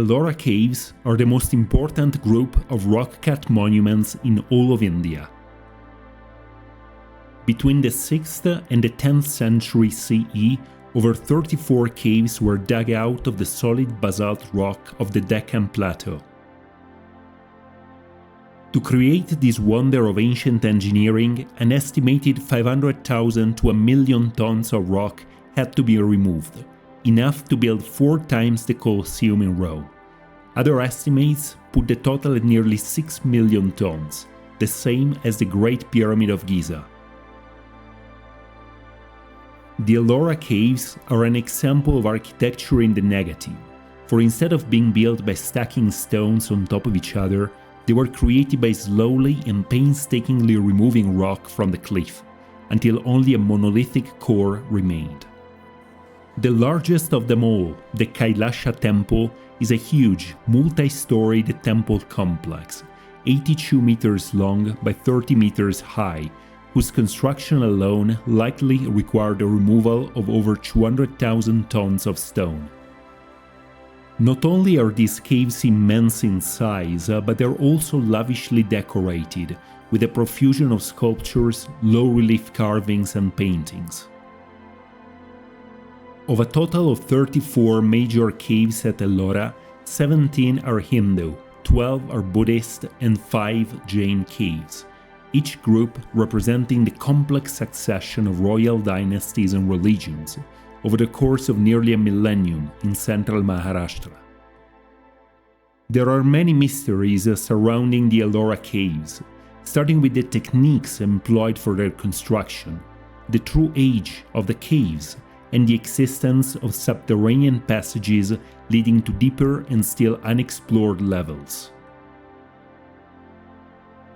Ellora Caves are the most important group of rock-cut monuments in all of India. Between the 6th and the 10th century CE, over 34 caves were dug out of the solid basalt rock of the Deccan Plateau. To create this wonder of ancient engineering, an estimated 500,000 to 1 million tons of rock had to be removed, enough to build 4 times the Colosseum in Rome. Other estimates put the total at nearly 6 million tons, the same as the Great Pyramid of Giza. The Ellora Caves are an example of architecture in the negative, for instead of being built by stacking stones on top of each other, they were created by slowly and painstakingly removing rock from the cliff, until only a monolithic core remained. The largest of them all, the Kailasha Temple, is a huge, multi-storied temple complex, 82 meters long by 30 meters high, whose construction alone likely required the removal of over 200,000 tons of stone. Not only are these caves immense in size, but they're also lavishly decorated, with a profusion of sculptures, low-relief carvings and paintings. Of a total of 34 major caves at Ellora, 17 are Hindu, 12 are Buddhist and 5 Jain caves, each group representing the complex succession of royal dynasties and religions over the course of nearly a millennium in central Maharashtra. There are many mysteries surrounding the Ellora Caves, starting with the techniques employed for their construction, the true age of the caves, and the existence of subterranean passages leading to deeper and still unexplored levels.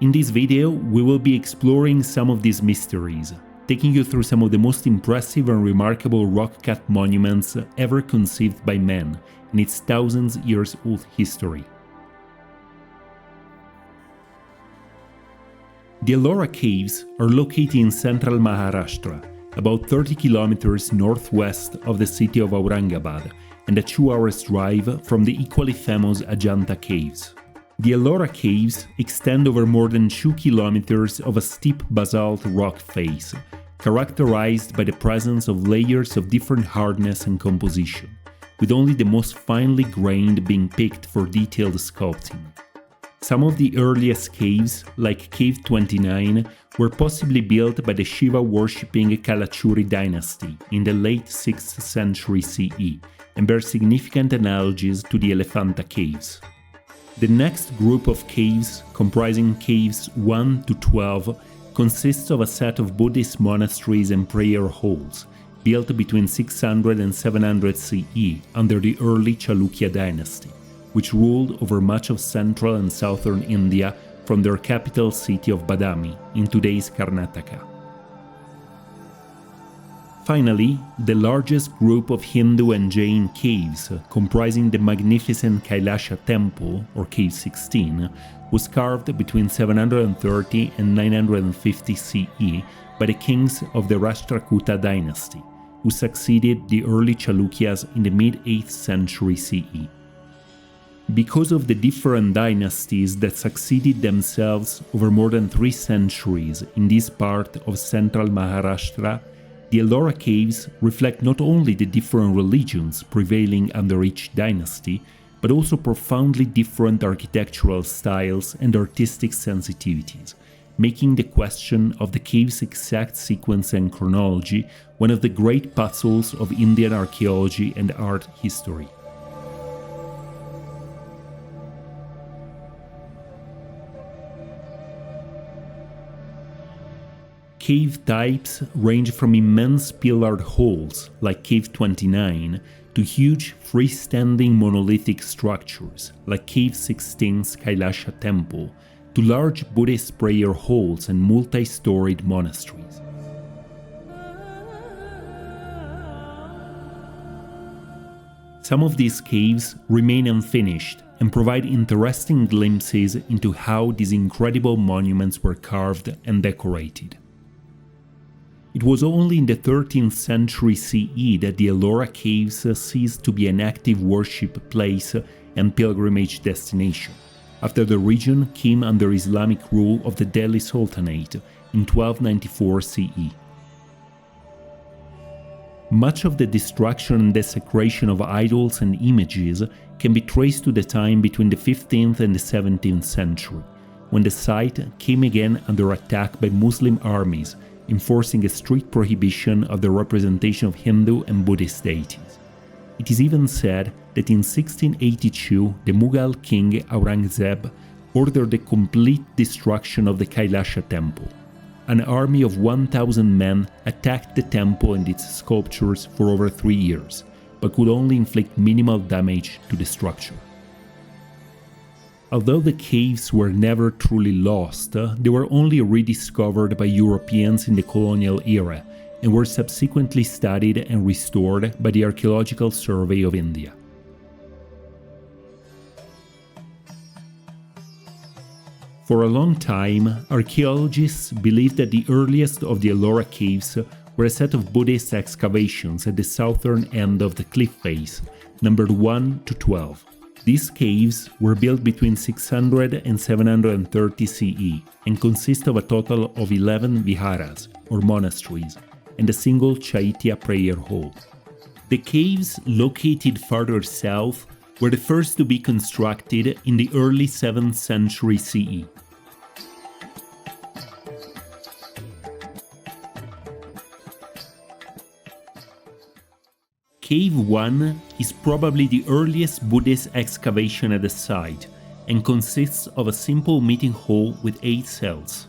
In this video, we will be exploring some of these mysteries, taking you through some of the most impressive and remarkable rock-cut monuments ever conceived by man in its thousands-years-old history. The Ellora Caves are located in central Maharashtra, about 30 kilometers northwest of the city of Aurangabad, and a 2-hour drive from the equally famous Ajanta Caves. The Ellora Caves extend over more than 2 kilometers of a steep basalt rock face, characterized by the presence of layers of different hardness and composition, with only the most finely grained being picked for detailed sculpting. Some of the earliest caves, like Cave 29, were possibly built by the Shiva-worshipping Kalachuri dynasty in the late 6th century CE, and bear significant analogies to the Elephanta Caves. The next group of caves, comprising caves 1 to 12, consists of a set of Buddhist monasteries and prayer halls, built between 600 and 700 CE under the early Chalukya dynasty, which ruled over much of central and southern India from their capital city of Badami in today's Karnataka. Finally, the largest group of Hindu and Jain caves, comprising the magnificent Kailasha Temple, or Cave 16, was carved between 730 and 950 CE by the kings of the Rashtrakuta dynasty, who succeeded the early Chalukyas in the mid-8th century CE. Because of the different dynasties that succeeded themselves over more than 3 centuries in this part of central Maharashtra, the Ellora Caves reflect not only the different religions prevailing under each dynasty, but also profoundly different architectural styles and artistic sensitivities, making the question of the cave's exact sequence and chronology one of the great puzzles of Indian archaeology and art history. Cave types range from immense pillared halls, like Cave 29, to huge freestanding monolithic structures, like Cave 16's Kailasha Temple, to large Buddhist prayer halls and multi-storied monasteries. Some of these caves remain unfinished and provide interesting glimpses into how these incredible monuments were carved and decorated. It It was only in the 13th century CE that the Ellora Caves ceased to be an active worship place and pilgrimage destination, after the region came under Islamic rule of the Delhi Sultanate in 1294 CE. Much of the destruction and desecration of idols and images can be traced to the time between the 15th and the 17th century, when the site came again under attack by Muslim armies, enforcing a strict prohibition of the representation of Hindu and Buddhist deities. It is even said that in 1682 the Mughal king Aurangzeb ordered the complete destruction of the Kailasha Temple. An army of 1,000 men attacked the temple and its sculptures for over 3 years, but could only inflict minimal damage to the structure. Although the caves were never truly lost, they were only rediscovered by Europeans in the colonial era and were subsequently studied and restored by the Archaeological Survey of India. For a long time, archaeologists believed that the earliest of the Ellora Caves were a set of Buddhist excavations at the southern end of the cliff face, numbered 1 to 12. These caves were built between 600 and 730 CE and consist of a total of 11 viharas, or monasteries, and a single Chaitya prayer hall. The caves located farther south were the first to be constructed in the early 7th century CE. Cave 1 is probably the earliest Buddhist excavation at the site and consists of a simple meeting hall with 8 cells.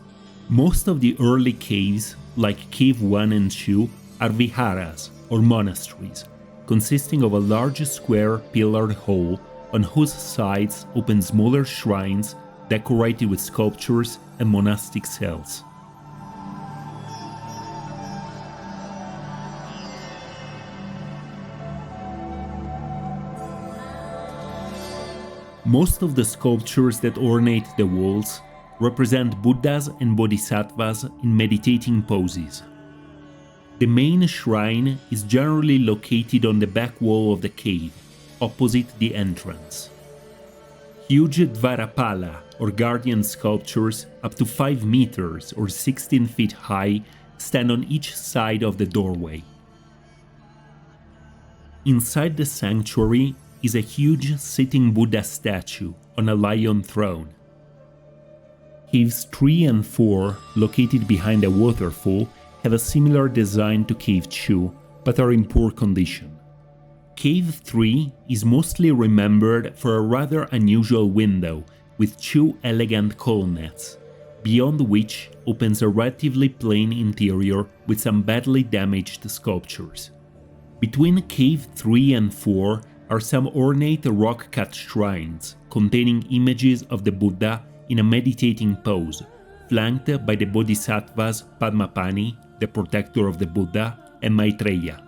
Most of the early caves, like Cave 1 and 2, are viharas, or monasteries, consisting of a large square pillared hall on whose sides open smaller shrines decorated with sculptures and monastic cells. Most of the sculptures that ornate the walls represent Buddhas and Bodhisattvas in meditating poses. The main shrine is generally located on the back wall of the cave, opposite the entrance. Huge Dvarapala, or guardian sculptures up to 5 meters or 16 feet high, stand on each side of the doorway. Inside the sanctuary is a huge sitting Buddha statue on a lion throne. Caves 3 and 4, located behind a waterfall, have a similar design to Cave 2, but are in poor condition. Cave 3 is mostly remembered for a rather unusual window with 2 elegant colonnades, beyond which opens a relatively plain interior with some badly damaged sculptures. Between Cave 3 and 4 are some ornate rock-cut shrines containing images of the Buddha in a meditating pose, flanked by the Bodhisattvas Padmapani, the protector of the Buddha, and Maitreya.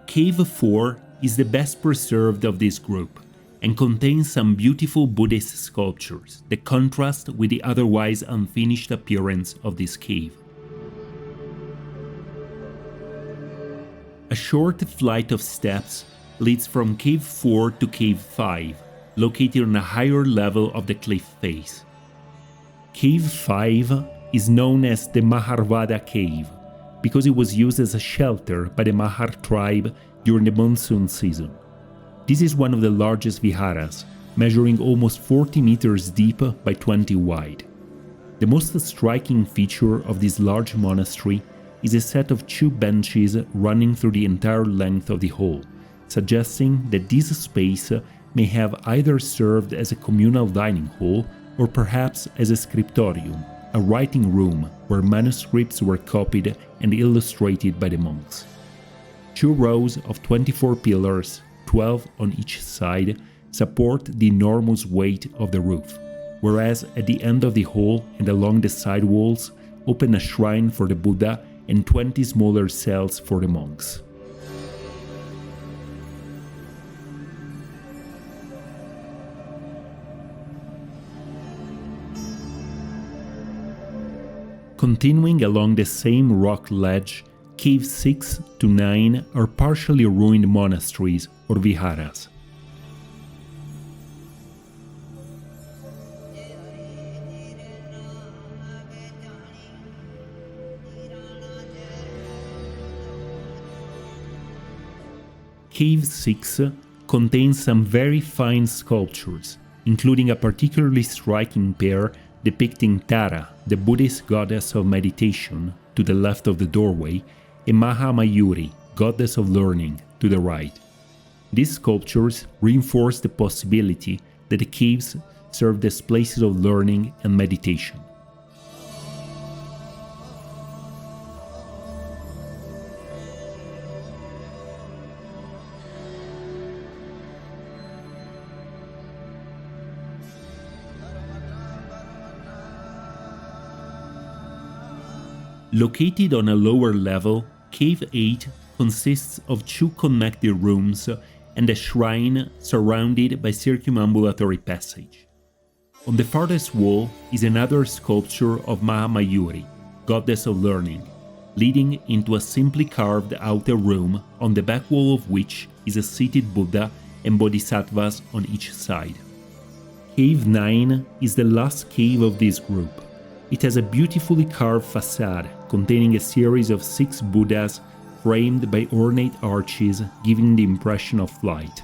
Cave 4 is the best preserved of this group and contains some beautiful Buddhist sculptures that contrast with the otherwise unfinished appearance of this cave. A short flight of steps leads from Cave 4 to Cave 5, located on a higher level of the cliff face. Cave 5 is known as the Maharvada Cave because it was used as a shelter by the Mahar tribe during the monsoon season. This is one of the largest viharas, measuring almost 40 meters deep by 20 wide. The most striking feature of this large monastery is a set of 2 benches running through the entire length of the hall, suggesting that this space may have either served as a communal dining hall or perhaps as a scriptorium, a writing room where manuscripts were copied and illustrated by the monks. 2 rows of 24 pillars, 12 on each side, support the enormous weight of the roof, whereas at the end of the hall and along the side walls open a shrine for the Buddha and 20 smaller cells for the monks. Continuing along the same rock ledge Caves 6 to 9 are partially ruined monasteries or viharas. Cave 6 contains some very fine sculptures, including a particularly striking pair depicting Tara, the Buddhist goddess of meditation, to the left of the doorway, and Mahamayuri, goddess of learning, to the right. These sculptures reinforce the possibility that the caves served as places of learning and meditation. Located on a lower level, Cave 8 consists of 2 connected rooms and a shrine surrounded by circumambulatory passage. On the farthest wall is another sculpture of Mahamayuri, goddess of learning, leading into a simply carved outer room on the back wall of which is a seated Buddha and bodhisattvas on each side. Cave 9 is the last cave of this group. It has a beautifully carved facade containing a series of 6 Buddhas framed by ornate arches, giving the impression of flight.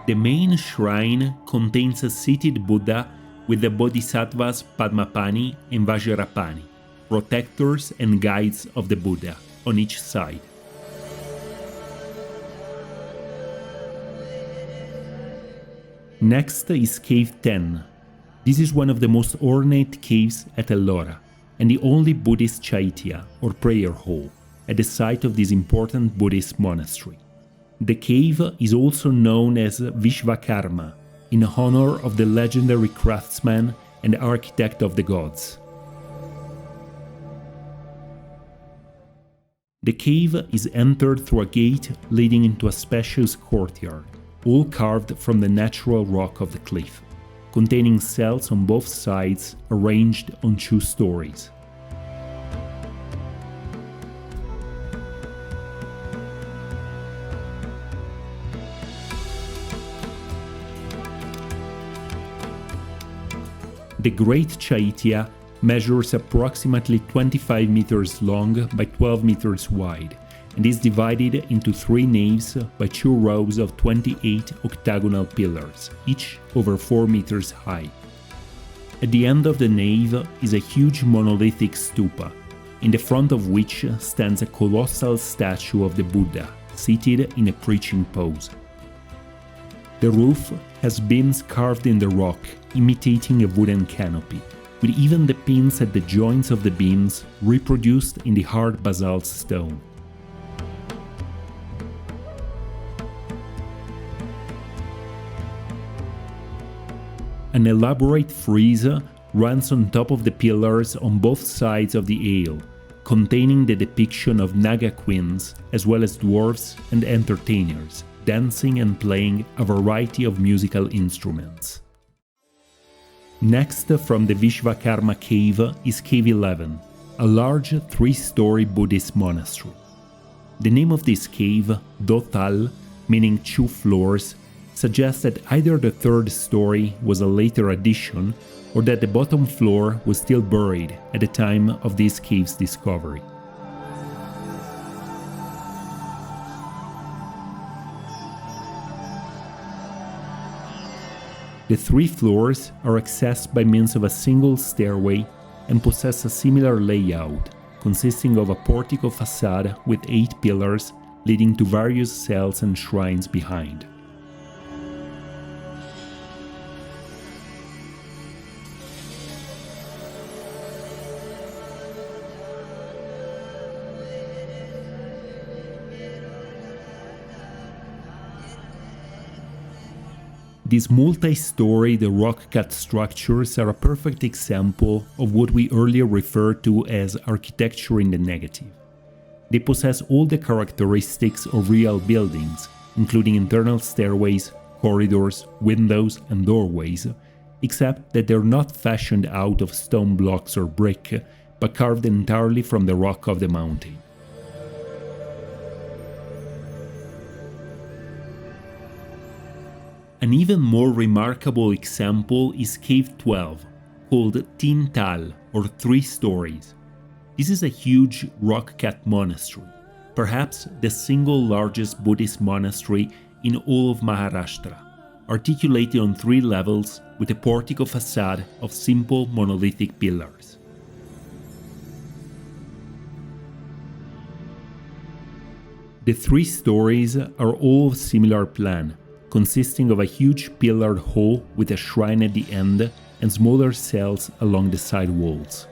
The main shrine contains a seated Buddha with the bodhisattvas Padmapani and Vajrapani, protectors and guides of the Buddha, on each side. Next is Cave 10. This is one of the most ornate caves at Ellora, and the only Buddhist chaitya, or prayer hall, at the site of this important Buddhist monastery. The cave is also known as Vishvakarma, in honor of the legendary craftsman and architect of the gods. The cave is entered through a gate leading into a spacious courtyard, all carved from the natural rock of the cliff, containing cells on both sides arranged on 2 stories. The Great Chaitya measures approximately 25 meters long by 12 meters wide, and is divided into 3 naves by 2 rows of 28 octagonal pillars, each over 4 meters high. At the end of the nave is a huge monolithic stupa, in the front of which stands a colossal statue of the Buddha, seated in a preaching pose. The roof has beams carved in the rock, imitating a wooden canopy, with even the pins at the joints of the beams reproduced in the hard basalt stone. An elaborate frieze runs on top of the pillars on both sides of the aisle, containing the depiction of Naga queens as well as dwarves and entertainers, dancing and playing a variety of musical instruments. Next from the Vishvakarma cave is Cave 11, a large 3-story Buddhist monastery. The name of this cave, Dotal, meaning 2 floors, suggests that either the 3rd story was a later addition or that the bottom floor was still buried at the time of this cave's discovery. The 3 floors are accessed by means of a single stairway and possess a similar layout, consisting of a portico facade with 8 pillars leading to various cells and shrines behind. These multi-storied rock-cut structures are a perfect example of what we earlier referred to as architecture in the negative. They possess all the characteristics of real buildings, including internal stairways, corridors, windows, and doorways, except that they're not fashioned out of stone blocks or brick, but carved entirely from the rock of the mountain. An even more remarkable example is Cave 12, called Tin Tal, or 3 stories. This is a huge rock-cut monastery, perhaps the single largest Buddhist monastery in all of Maharashtra, articulated on 3 levels with a portico facade of simple monolithic pillars. The 3 stories are all of similar plan, consisting of a huge pillared hall with a shrine at the end and smaller cells along the side walls.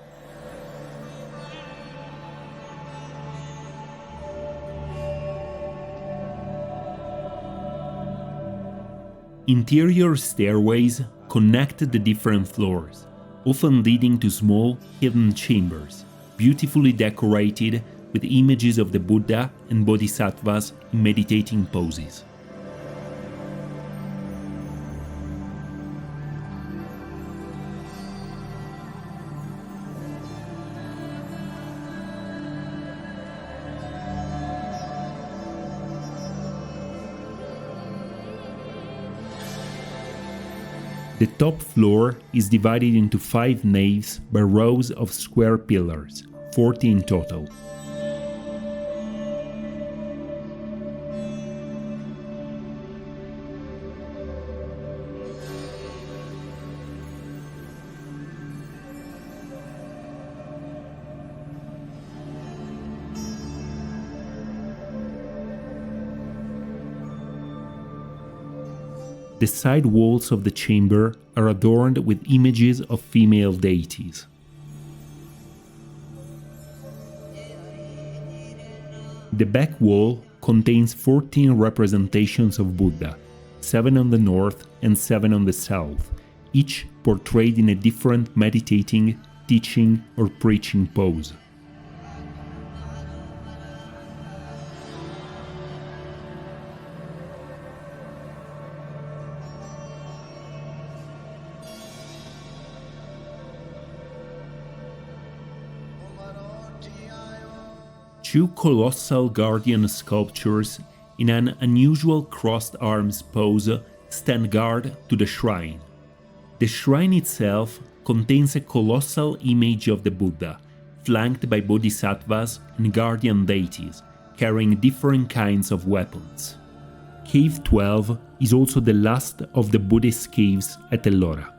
Interior stairways connect the different floors, often leading to small, hidden chambers, beautifully decorated with images of the Buddha and Bodhisattvas in meditating poses. The top floor is divided into 5 naves by rows of square pillars, 40 in total. The side walls of the chamber are adorned with images of female deities. The back wall contains 14 representations of Buddha, 7 on the north and 7 on the south, each portrayed in a different meditating, teaching, or preaching pose. Two colossal guardian sculptures in an unusual crossed arms pose stand guard to the shrine. The shrine itself contains a colossal image of the Buddha, flanked by bodhisattvas and guardian deities, carrying different kinds of weapons. Cave 12 is also the last of the Buddhist caves at Ellora.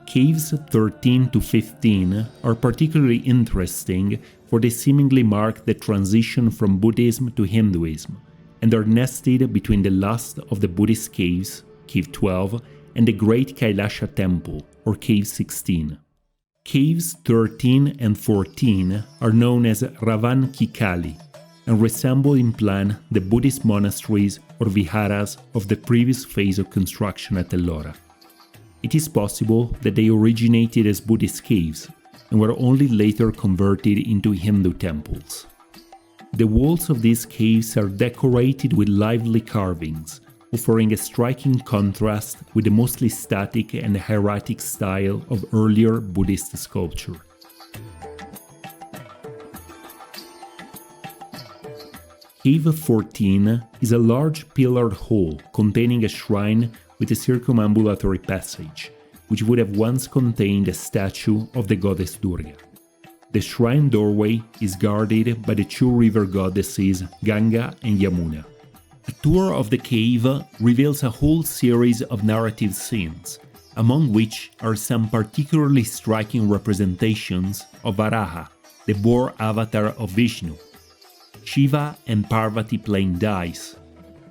Caves 13 to 15 are particularly interesting for they seemingly mark the transition from Buddhism to Hinduism, and are nested between the last of the Buddhist caves, Cave 12, and the Great Kailasha Temple, or Cave 16. Caves 13 and 14 are known as Ravan Kikali, and resemble in plan the Buddhist monasteries or viharas of the previous phase of construction at Ellora. It is possible that they originated as Buddhist caves, and were only later converted into Hindu temples. The walls of these caves are decorated with lively carvings, offering a striking contrast with the mostly static and hieratic style of earlier Buddhist sculpture. Cave 14 is a large pillared hall containing a shrine with a circumambulatory passage, which would have once contained a statue of the goddess Durga. The shrine doorway is guarded by the 2 river goddesses Ganga and Yamuna. A tour of the cave reveals a whole series of narrative scenes, among which are some particularly striking representations of Varaha, the boar avatar of Vishnu, Shiva and Parvati playing dice,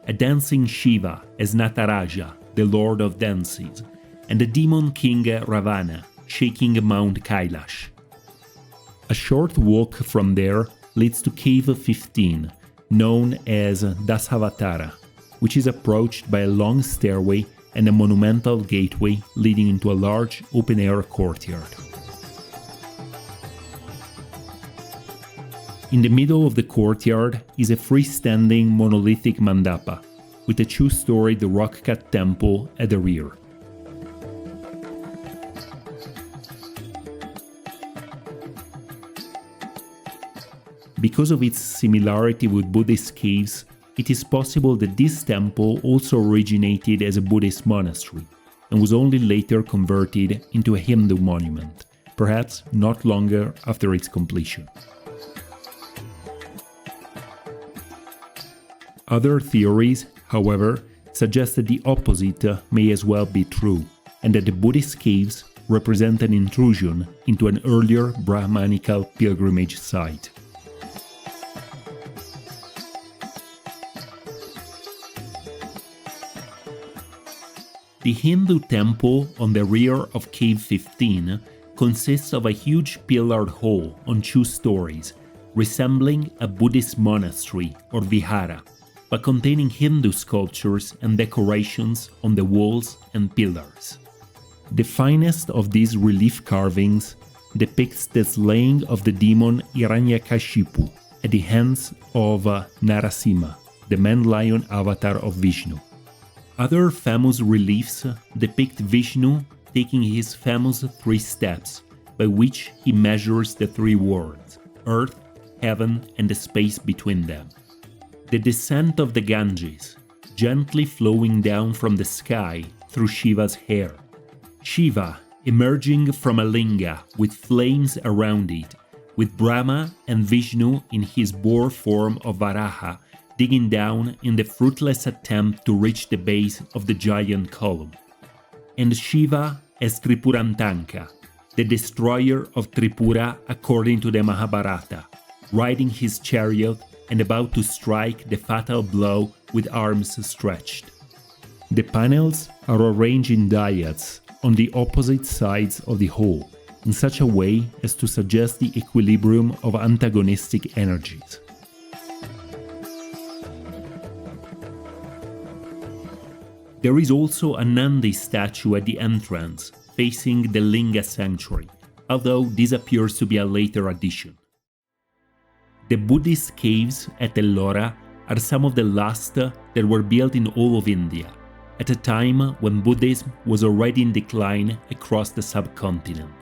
a dancing Shiva as Nataraja, the lord of dances, and the demon king Ravana shaking Mount Kailash. A short walk from there leads to Cave 15, known as Dasavatara, which is approached by a long stairway and a monumental gateway leading into a large open-air courtyard. In the middle of the courtyard is a freestanding monolithic mandapa, with a two-storied rock-cut temple at the rear. Because of its similarity with Buddhist caves, it is possible that this temple also originated as a Buddhist monastery and was only later converted into a Hindu monument, perhaps not longer after its completion. Other theories, however, suggest that the opposite may as well be true, and that the Buddhist caves represent an intrusion into an earlier Brahmanical pilgrimage site. The Hindu temple on the rear of Cave 15 consists of a huge pillared hall on 2 stories, resembling a Buddhist monastery or vihara, but containing Hindu sculptures and decorations on the walls and pillars. The finest of these relief carvings depicts the slaying of the demon Hiranyakashipu at the hands of Narasimha, the man-lion avatar of Vishnu. Other famous reliefs depict Vishnu taking his famous 3 steps, by which he measures the 3 worlds, earth, heaven, and the space between them. The descent of the Ganges, gently flowing down from the sky through Shiva's hair. Shiva emerging from a linga with flames around it, with Brahma and Vishnu in his boar form of Varaha digging down in the fruitless attempt to reach the base of the giant column. And Shiva as Tripurantanka, the destroyer of Tripura according to the Mahabharata, riding his chariot and about to strike the fatal blow with arms stretched. The panels are arranged in dyads on the opposite sides of the hall, in such a way as to suggest the equilibrium of antagonistic energies. There is also a Nandi statue at the entrance, facing the Linga sanctuary, although this appears to be a later addition. The Buddhist caves at Ellora are some of the last that were built in all of India, at a time when Buddhism was already in decline across the subcontinent.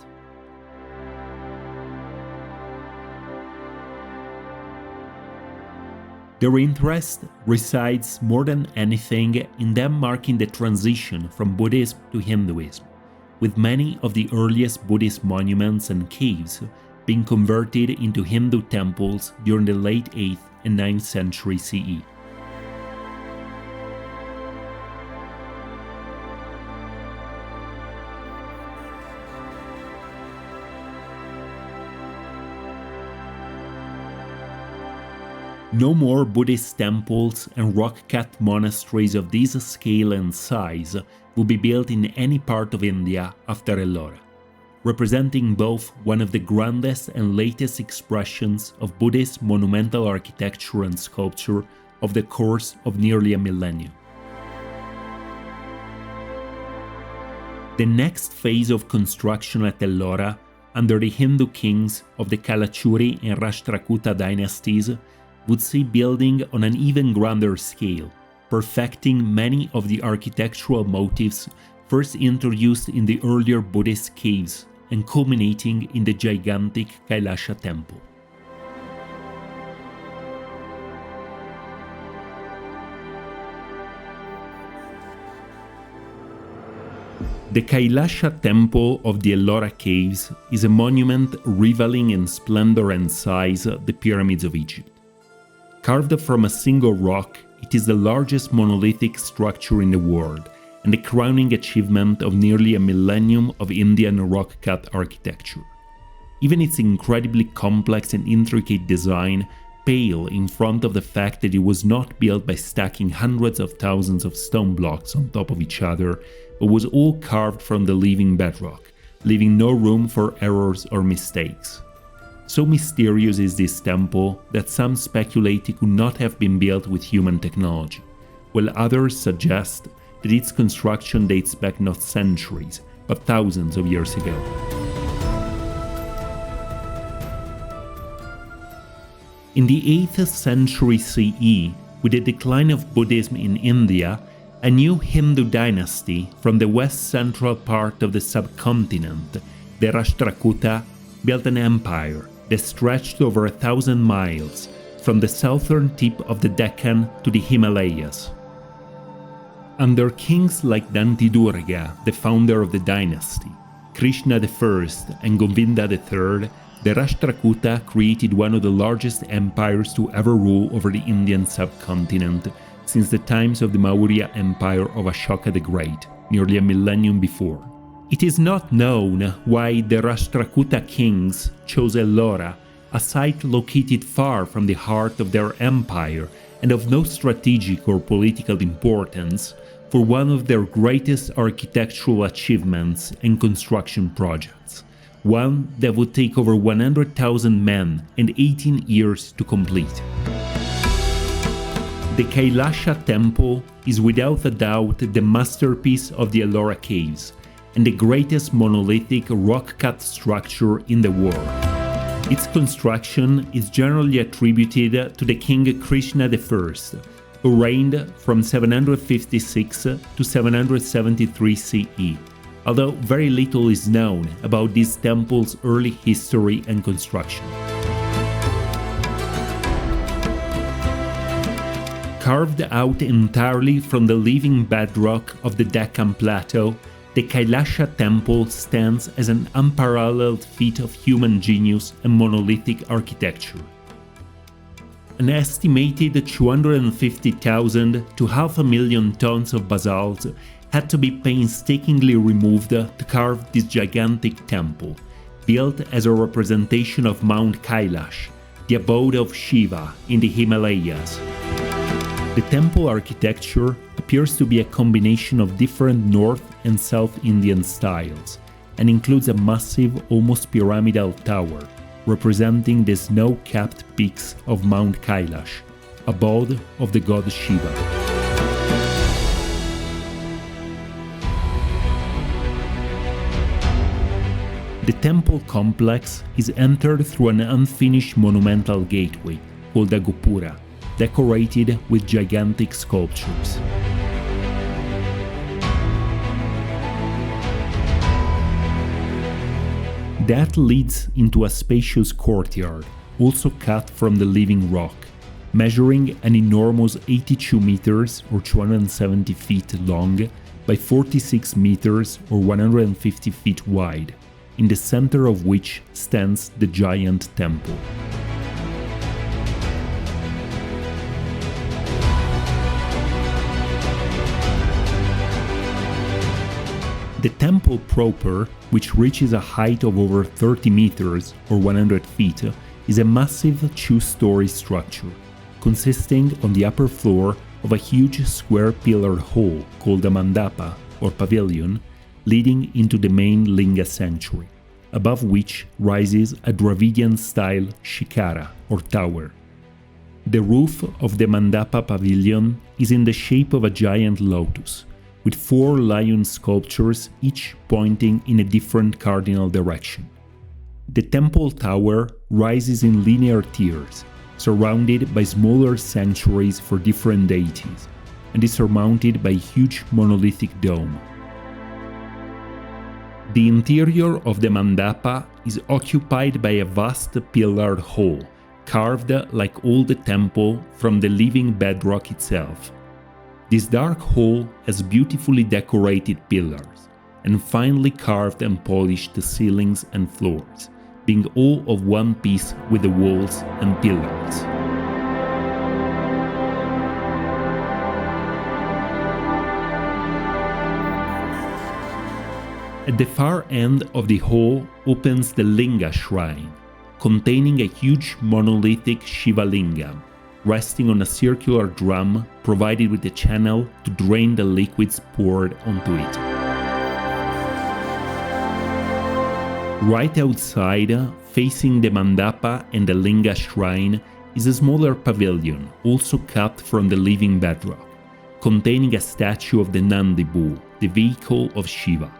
Their interest resides more than anything in them marking the transition from Buddhism to Hinduism, with many of the earliest Buddhist monuments and caves being converted into Hindu temples during the late 8th and 9th century CE. No more Buddhist temples and rock-cut monasteries of this scale and size will be built in any part of India after Ellora, representing both one of the grandest and latest expressions of Buddhist monumental architecture and sculpture of the course of nearly a millennium. The next phase of construction at Ellora, under the Hindu kings of the Kalachuri and Rashtrakuta dynasties, would see building on an even grander scale, perfecting many of the architectural motifs first introduced in the earlier Buddhist caves and culminating in the gigantic Kailasha Temple. The Kailasha Temple of the Ellora Caves is a monument rivaling in splendor and size the pyramids of Egypt. Carved from a single rock, it is the largest monolithic structure in the world and the crowning achievement of nearly a millennium of Indian rock-cut architecture. Even its incredibly complex and intricate design pale in front of the fact that it was not built by stacking hundreds of thousands of stone blocks on top of each other, but was all carved from the living bedrock, leaving no room for errors or mistakes. So mysterious is this temple that some speculate it could not have been built with human technology, while others suggest that its construction dates back not centuries, but thousands of years ago. In the 8th century CE, with the decline of Buddhism in India, a new Hindu dynasty from the west-central part of the subcontinent, the Rashtrakuta, built an empire that stretched over 1,000 miles, from the southern tip of the Deccan to the Himalayas. Under kings like Dantidurga, the founder of the dynasty, Krishna I and Govinda III, the Rashtrakuta created one of the largest empires to ever rule over the Indian subcontinent since the times of the Maurya Empire of Ashoka the Great, nearly a millennium before. It is not known why the Rashtrakuta kings chose Ellora, a site located far from the heart of their empire and of no strategic or political importance, for one of their greatest architectural achievements and construction projects, one that would take over 100,000 men and 18 years to complete. The Kailasha Temple is without a doubt the masterpiece of the Ellora Caves and the greatest monolithic rock-cut structure in the world. Its construction is generally attributed to the king Krishna I, who reigned from 756 to 773 CE, although very little is known about this temple's early history and construction. Carved out entirely from the living bedrock of the Deccan Plateau, the Kailasha Temple stands as an unparalleled feat of human genius and monolithic architecture. An estimated 250,000 to 500,000 tons of basalt had to be painstakingly removed to carve this gigantic temple, built as a representation of Mount Kailash, the abode of Shiva in the Himalayas. The temple architecture appears to be a combination of different North and South Indian styles, and includes a massive, almost pyramidal tower, representing the snow-capped peaks of Mount Kailash, abode of the god Shiva. The temple complex is entered through an unfinished monumental gateway, called a Gopura, decorated with gigantic sculptures. That leads into a spacious courtyard, also cut from the living rock, measuring an enormous 82 meters or 270 feet long by 46 meters or 150 feet wide, in the center of which stands the giant temple. The temple proper, which reaches a height of over 30 meters or 100 feet, is a massive two-story structure, consisting on the upper floor of a huge square pillared hall called a mandapa or pavilion, leading into the main linga sanctuary, above which rises a Dravidian-style shikara or tower. The roof of the mandapa pavilion is in the shape of a giant lotus, with 4 lion sculptures each pointing in a different cardinal direction. The temple tower rises in linear tiers, surrounded by smaller sanctuaries for different deities, and is surmounted by a huge monolithic dome. The interior of the mandapa is occupied by a vast pillared hall, carved like all the temple from the living bedrock itself. This dark hall has beautifully decorated pillars, and finely carved and polished ceilings and floors, being all of one piece with the walls and pillars. At the far end of the hall opens the Linga shrine, containing a huge monolithic Shiva lingam, resting on a circular drum provided with a channel to drain the liquids poured onto it. Right outside, facing the mandapa and the Linga shrine, is a smaller pavilion, also cut from the living bedrock, containing a statue of the Nandi bull, the vehicle of Shiva.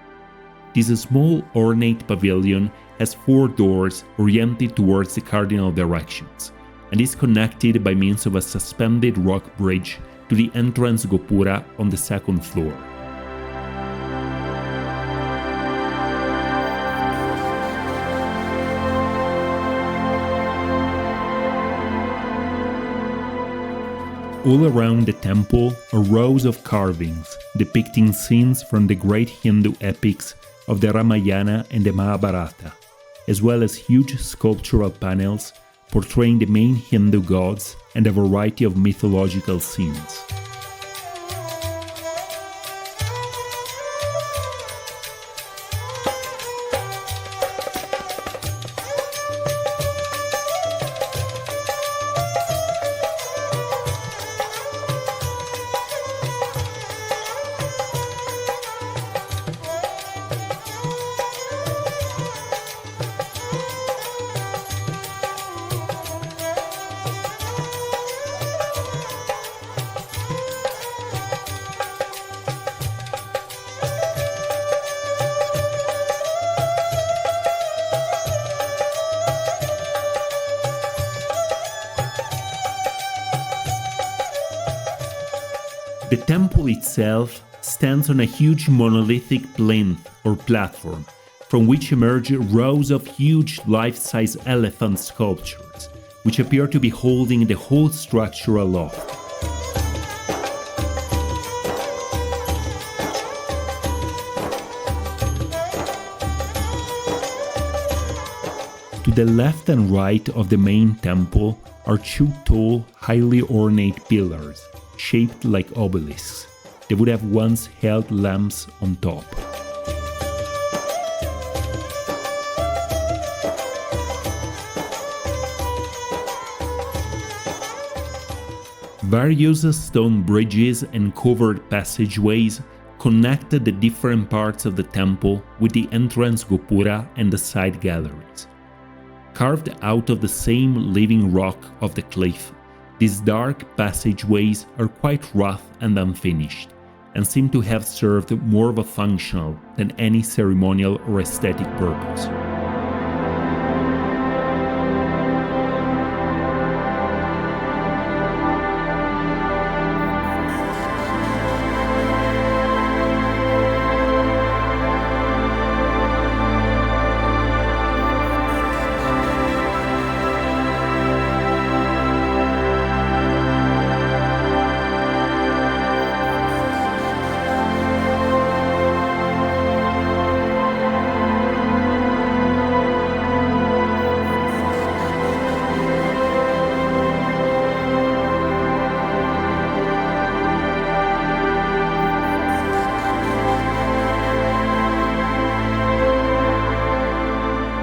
This small ornate pavilion has 4 doors oriented towards the cardinal directions, and is connected by means of a suspended rock bridge to the entrance gopura on the second floor. All around the temple are rows of carvings depicting scenes from the great Hindu epics of the Ramayana and the Mahabharata, as well as huge sculptural panels portraying the main Hindu gods and a variety of mythological scenes. The temple itself stands on a huge monolithic plinth or platform, from which emerge rows of huge life-size elephant sculptures, which appear to be holding the whole structure aloft. To the left and right of the main temple are two tall, highly ornate pillars, shaped like obelisks. They would have once held lamps on top. Various stone bridges and covered passageways connected the different parts of the temple with the entrance gopura and the side galleries. Carved out of the same living rock of the cliff, these dark passageways are quite rough and unfinished, and seem to have served more of a functional than any ceremonial or aesthetic purpose.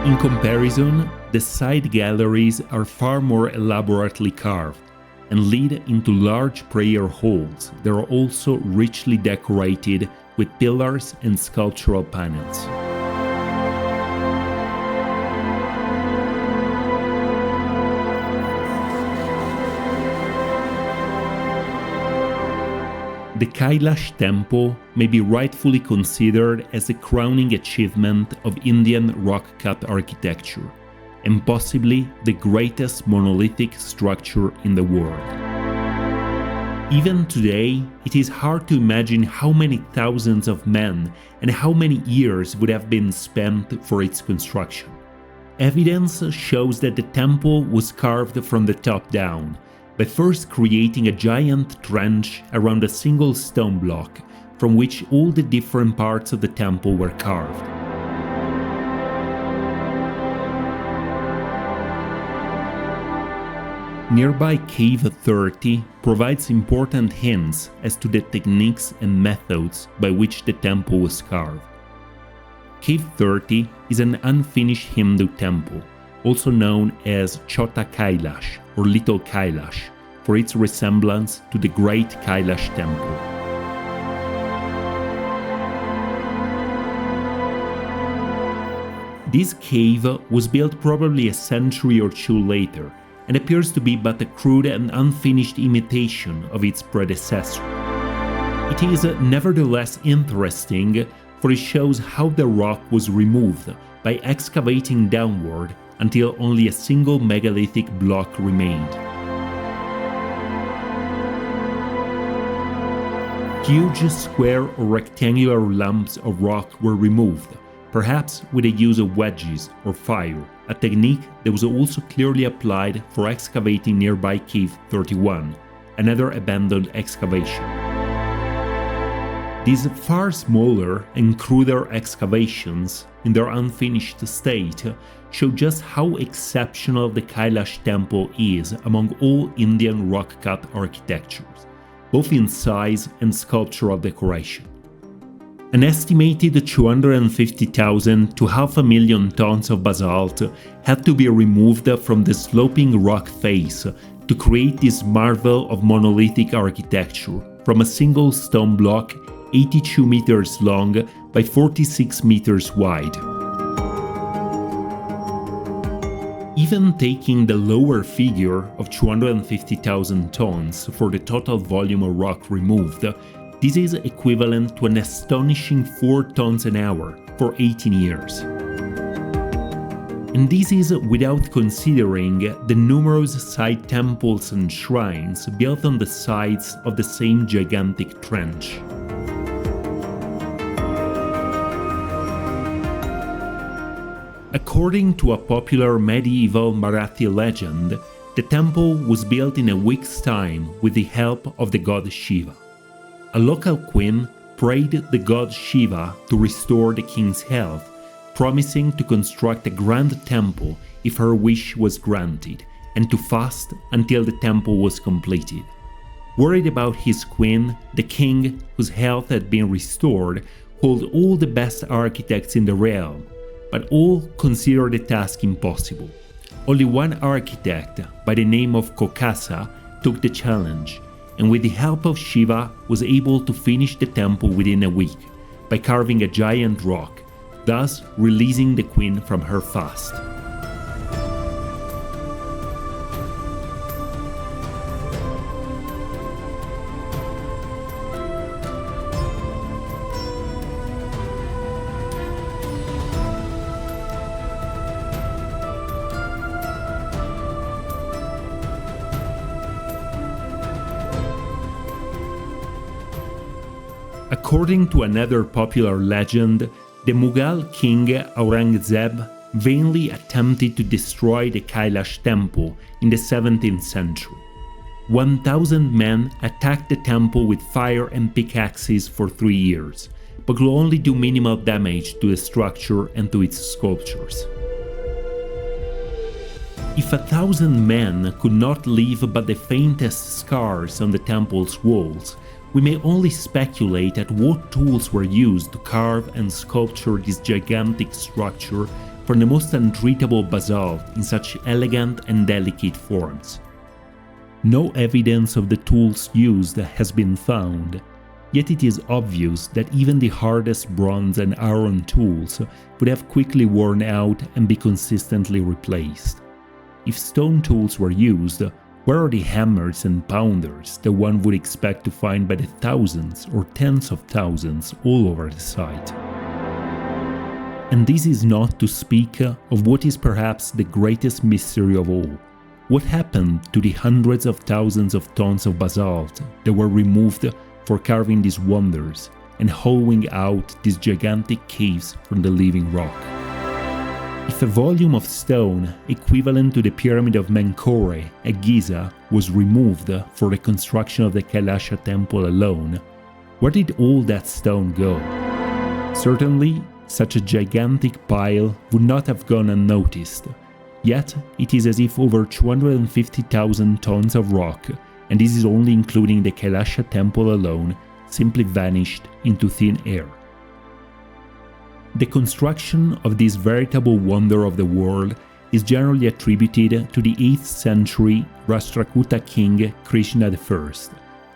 In comparison, the side galleries are far more elaborately carved and lead into large prayer halls that are also richly decorated with pillars and sculptural panels. The Kailasha Temple may be rightfully considered as the crowning achievement of Indian rock-cut architecture, and possibly the greatest monolithic structure in the world. Even today, it is hard to imagine how many thousands of men and how many years would have been spent for its construction. Evidence shows that the temple was carved from the top down, by first creating a giant trench around a single stone block from which all the different parts of the temple were carved. Nearby Cave 30 provides important hints as to the techniques and methods by which the temple was carved. Cave 30 is an unfinished Hindu temple, also known as Chota Kailash or Little Kailash, for its resemblance to the Great Kailasha Temple. This cave was built probably a century or two later, and appears to be but a crude and unfinished imitation of its predecessor. It is nevertheless interesting, for it shows how the rock was removed by excavating downward until only a single megalithic block remained. Huge square or rectangular lumps of rock were removed, perhaps with the use of wedges or fire, a technique that was also clearly applied for excavating nearby Cave 31, another abandoned excavation. These far smaller and cruder excavations, in their unfinished state, show just how exceptional the Kailasha Temple is among all Indian rock-cut architectures, both in size and sculptural decoration. An estimated 250,000 to 500,000 tons of basalt had to be removed from the sloping rock face to create this marvel of monolithic architecture from a single stone block 82 meters long by 46 meters wide. Even taking the lower figure of 250,000 tons for the total volume of rock removed, this is equivalent to an astonishing 4 tons an hour for 18 years. And this is without considering the numerous side temples and shrines built on the sides of the same gigantic trench. According to a popular medieval Marathi legend, the temple was built in a week's time with the help of the god Shiva. A local queen prayed the god Shiva to restore the king's health, promising to construct a grand temple if her wish was granted, and to fast until the temple was completed. Worried about his queen, the king, whose health had been restored, called all the best architects in the realm, but all considered the task impossible. Only one architect, by the name of Kokasa, took the challenge, and with the help of Shiva was able to finish the temple within a week, by carving a giant rock, thus releasing the queen from her fast. According to another popular legend, the Mughal king Aurangzeb vainly attempted to destroy the Kailasha Temple in the 17th century. 1,000 men attacked the temple with fire and pickaxes for 3 years, but could only do minimal damage to the structure and to its sculptures. If 1,000 men could not leave but the faintest scars on the temple's walls, we may only speculate at what tools were used to carve and sculpture this gigantic structure from the most untreatable basalt in such elegant and delicate forms. No evidence of the tools used has been found, yet it is obvious that even the hardest bronze and iron tools would have quickly worn out and be consistently replaced. If stone tools were used, where are the hammers and pounders that one would expect to find by the thousands or tens of thousands all over the site? And this is not to speak of what is perhaps the greatest mystery of all. What happened to the hundreds of thousands of tons of basalt that were removed for carving these wonders and hollowing out these gigantic caves from the living rock? If a volume of stone equivalent to the Pyramid of Menkaure at Giza was removed for the construction of the Kailasha Temple alone, where did all that stone go? Certainly, such a gigantic pile would not have gone unnoticed, yet it is as if over 250,000 tons of rock, and this is only including the Kailasha Temple alone, simply vanished into thin air. The construction of this veritable wonder of the world is generally attributed to the 8th century Rashtrakuta king Krishna I,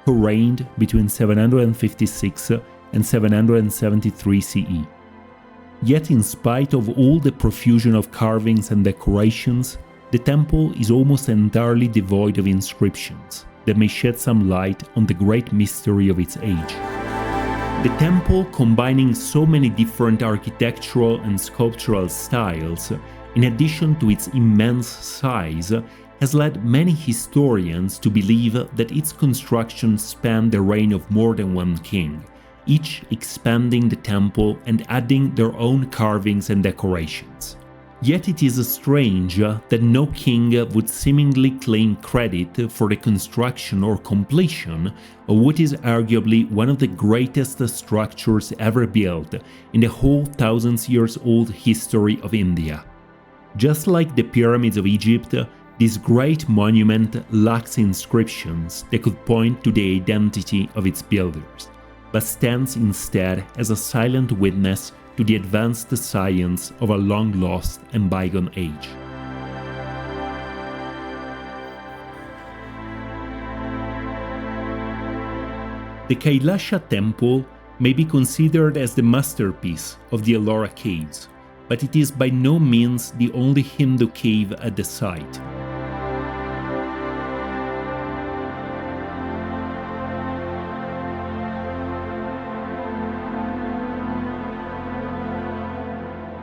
who reigned between 756 and 773 CE. Yet in spite of all the profusion of carvings and decorations, the temple is almost entirely devoid of inscriptions that may shed some light on the great mystery of its age. The temple, combining so many different architectural and sculptural styles, in addition to its immense size, has led many historians to believe that its construction spanned the reign of more than one king, each expanding the temple and adding their own carvings and decorations. Yet it is strange that no king would seemingly claim credit for the construction or completion of what is arguably one of the greatest structures ever built in the whole thousands-years-old history of India. Just like the pyramids of Egypt, this great monument lacks inscriptions that could point to the identity of its builders, but stands instead as a silent witness to the advanced science of a long-lost and bygone age. The Kailasha Temple may be considered as the masterpiece of the Ellora Caves, but it is by no means the only Hindu cave at the site.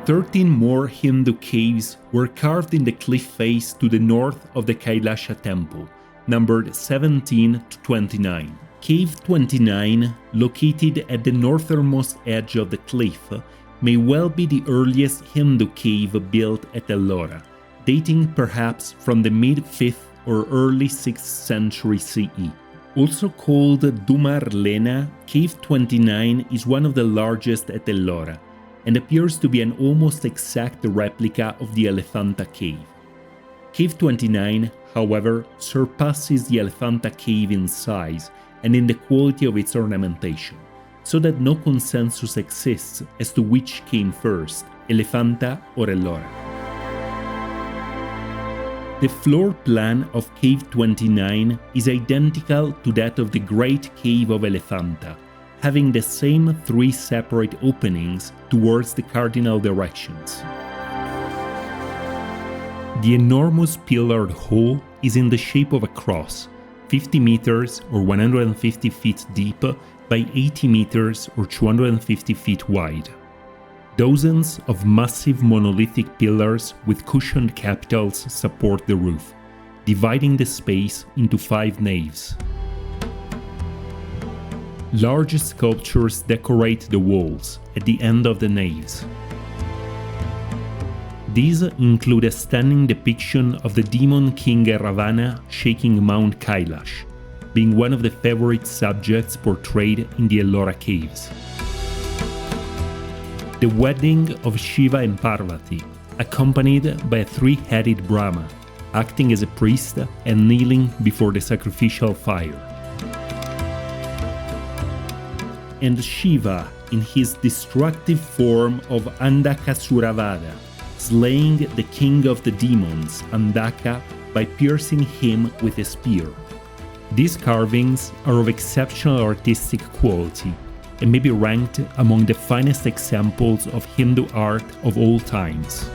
Thirteen more Hindu caves were carved in the cliff face to the north of the Kailasha Temple, numbered 17 to 29. Cave 29, located at the northernmost edge of the cliff, may well be the earliest Hindu cave built at Ellora, dating perhaps from the mid-5th or early 6th century CE. Also called Dumarlena, Cave 29 is one of the largest at Ellora, and appears to be an almost exact replica of the Elephanta Cave. Cave 29, however, surpasses the Elephanta Cave in size and in the quality of its ornamentation, so that no consensus exists as to which came first, Elephanta or Ellora. The floor plan of Cave 29 is identical to that of the Great Cave of Elephanta, having the same 3 separate openings towards the cardinal directions. The enormous pillared hall is in the shape of a cross, 50 meters or 150 feet deep by 80 meters or 250 feet wide. Dozens of massive monolithic pillars with cushioned capitals support the roof, dividing the space into 5 naves. Large sculptures decorate the walls at the end of the naves. These include a stunning depiction of the demon king Ravana shaking Mount Kailash, being one of the favorite subjects portrayed in the Ellora Caves. The wedding of Shiva and Parvati, accompanied by a 3-headed Brahma, acting as a priest and kneeling before the sacrificial fire. And Shiva in his destructive form of Andakasuravada, slaying the king of the demons, Andaka, by piercing him with a spear. These carvings are of exceptional artistic quality and may be ranked among the finest examples of Hindu art of all times.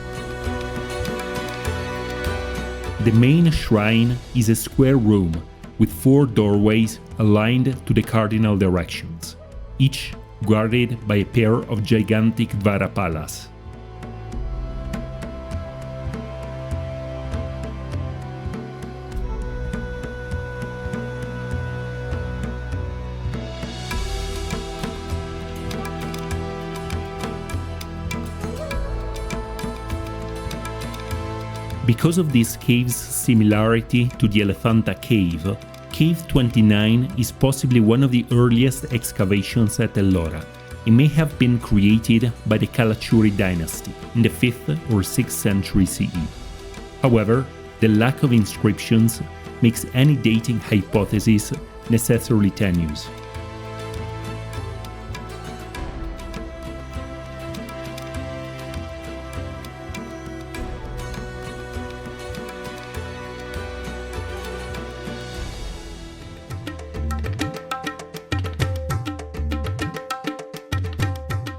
The main shrine is a square room with 4 doorways aligned to the cardinal directions, each guarded by a pair of gigantic Dvarapalas. Because of this cave's similarity to the Elephanta Cave, Cave 29 is possibly one of the earliest excavations at Ellora. It may have been created by the Kalachuri dynasty in the 5th or 6th century CE. However, the lack of inscriptions makes any dating hypothesis necessarily tenuous.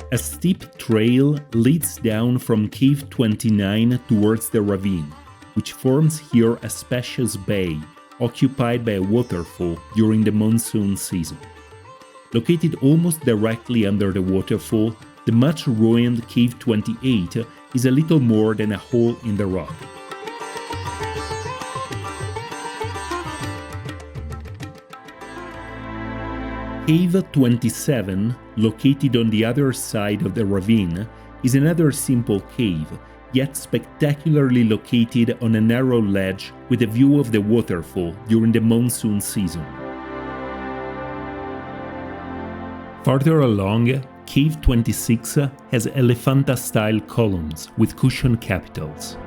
A steep trail leads down from Cave 29 towards the ravine, which forms here a spacious bay occupied by a waterfall during the monsoon season. Located almost directly under the waterfall, the much ruined Cave 28 is a little more than a hole in the rock. Cave 27, located on the other side of the ravine, is another simple cave, yet spectacularly located on a narrow ledge with a view of the waterfall during the monsoon season. Farther along, Cave 26 has Elephanta-style columns with cushioned capitals.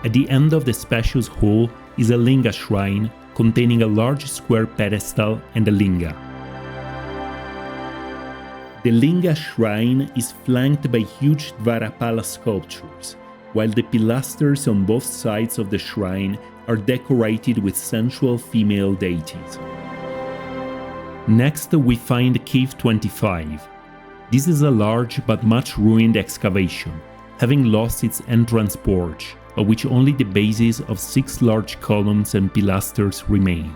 At the end of the spacious hall is a linga shrine containing a large square pedestal and a linga. The linga shrine is flanked by huge Dvarapala sculptures, while the pilasters on both sides of the shrine are decorated with sensual female deities. Next, we find Cave 25. This is a large but much ruined excavation, having lost its entrance porch, of which only the bases of 6 large columns and pilasters remain.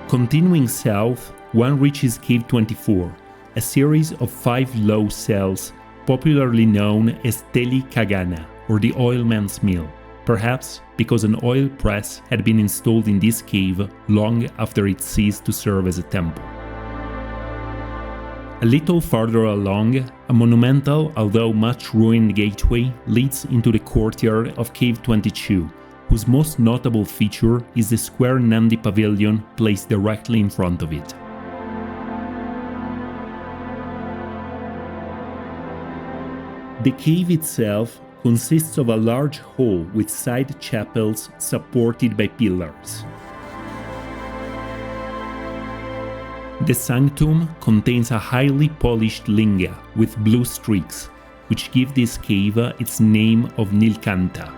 Continuing south, one reaches Cave 24, a series of 5 low cells, popularly known as Teli Kagana, or the oilman's mill, perhaps because an oil press had been installed in this cave long after it ceased to serve as a temple. A little farther along, a monumental, although much ruined gateway leads into the courtyard of Cave 22, whose most notable feature is the square Nandi pavilion placed directly in front of it. The cave itself consists of a large hall with side chapels supported by pillars. The sanctum contains a highly polished linga with blue streaks, which give this cave its name of Nilkanta.